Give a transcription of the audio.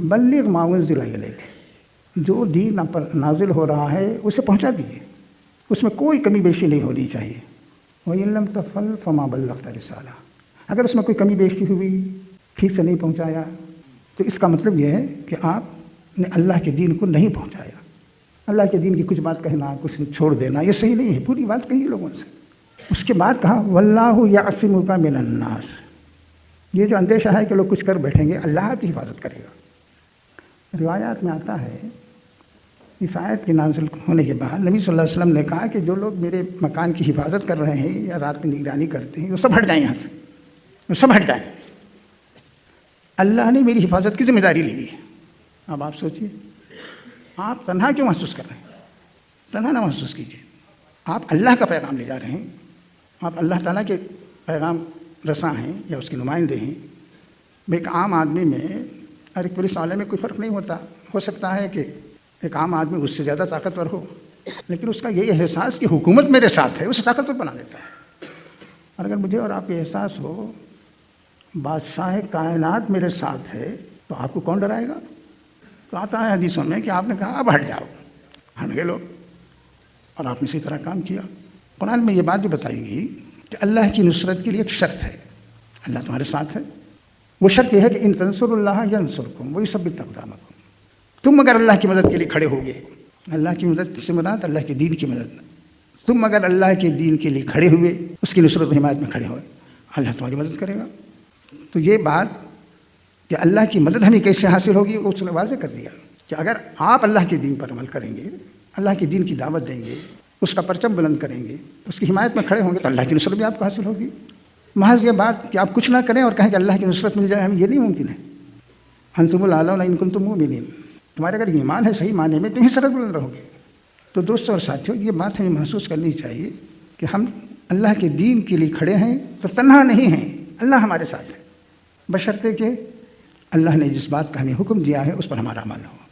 بلغ ما انزل الیک، جو دین آپ پر نازل ہو رہا ہے اسے پہنچا دیجیے، اس میں کوئی کمی بیشی نہیں ہونی چاہیے۔ وَإِن لَّمْ تَفْعَلْ فَمَا بَلَّغْتَ رِسَالَتَهُ، اگر اس میں کوئی کمی بیشی ہوئی، ٹھیک سے نہیں پہنچایا، تو اس کا مطلب یہ ہے کہ آپ نے اللہ کے دین کو نہیں پہنچایا۔ اللہ کے دین کی کچھ بات کہنا، کچھ چھوڑ دینا، یہ صحیح نہیں ہے، پوری بات کہیے لوگوں سے۔ اس کے بعد کہا وَاللَّهُ يَعْصِمُكَ مِنَ النَّاسِ، یہ جو اندیشہ ہے کہ لوگ کچھ کر بیٹھیں گے، اللہ آپ کی حفاظت کرے گا۔ روایات میں آتا ہے اس آیت کے نازل ہونے کے بعد نبی صلی اللہ علیہ وسلم نے کہا کہ جو لوگ میرے مکان کی حفاظت کر رہے ہیں یا رات میں نگرانی کرتے ہیں وہ سب ہٹ جائیں یہاں سے، وہ سب ہٹ جائیں، اللہ نے میری حفاظت کی ذمہ داری لی ہے۔ اب آپ سوچئے، آپ تنہا کیوں محسوس کر رہے ہیں؟ تنہا نہ محسوس کیجیے، آپ اللہ کا پیغام لے جا رہے ہیں، آپ اللہ تعالیٰ کے پیغام رساں ہیں یا اس کے نمائندے ہیں۔ ایک عام آدمی میں اور ایک پولیس والے میں کوئی فرق نہیں ہوتا، ہو سکتا ہے کہ ایک عام آدمی اس سے زیادہ طاقتور ہو، لیکن اس کا یہ احساس کہ حکومت میرے ساتھ ہے اسے طاقتور بنا دیتا ہے۔ اور اگر مجھے اور آپ کو احساس ہو بادشاہ کائنات میرے ساتھ ہے تو آپ کو کون ڈرائے گا؟ تو آتا ہے حدیثوں میں کہ آپ نے کہا اب ہٹ جاؤ، ہٹ گئے لوگ، اور آپ نے اسی طرح کام کیا۔ قرآن میں یہ بات بھی بتائی گئی کہ اللہ کی نصرت کے لیے ایک شرط ہے، اللہ تمہارے ساتھ ہے۔ وہ شرط یہ ہے کہ ان تنصروا اللہ ینصرکم ویثبت اقدامکم، تم اگر اللہ کی مدد کے لیے کھڑے ہوگے، اللہ کی مدد سے مراد اللہ کے دین کی مدد، تم اگر اللہ کے دین کے لیے کھڑے ہوئے، اس کی نصرت و حمایت میں کھڑے ہوئے، اللہ تمہاری مدد کرے گا۔ تو یہ بات کہ اللہ کی مدد ہمیں کیسے حاصل ہوگی اس نے واضح کر دیا کہ اگر آپ اللہ کے دین پر عمل کریں گے، اللہ کے دین کی دعوت دیں گے، اس کا پرچم بلند کریں گے، اس کی حمایت میں کھڑے ہوں گے تو اللہ کی نصرت بھی آپ کو حاصل ہوگی۔ محض یہ بات کہ آپ کچھ نہ کریں اور کہیں کہ اللہ کی نصرت مل جائے، ہمیں یہ نہیں ممکن ہے۔ انتم الاعلون ان کنتم مؤمنین، تمہارے اگر ایمان ہے صحیح معنی میں، تم ہی سرت بلند رہو گے۔ تو دوستوں اور ساتھیوں، یہ بات ہمیں محسوس کرنی چاہیے کہ ہم اللہ کے دین کے لیے کھڑے ہیں تو تنہا نہیں ہیں، اللہ ہمارے ساتھ ہے، بشرطے کہ اللہ نے جس بات کا ہمیں حکم دیا ہے اس پر ہمارا عمل ہو۔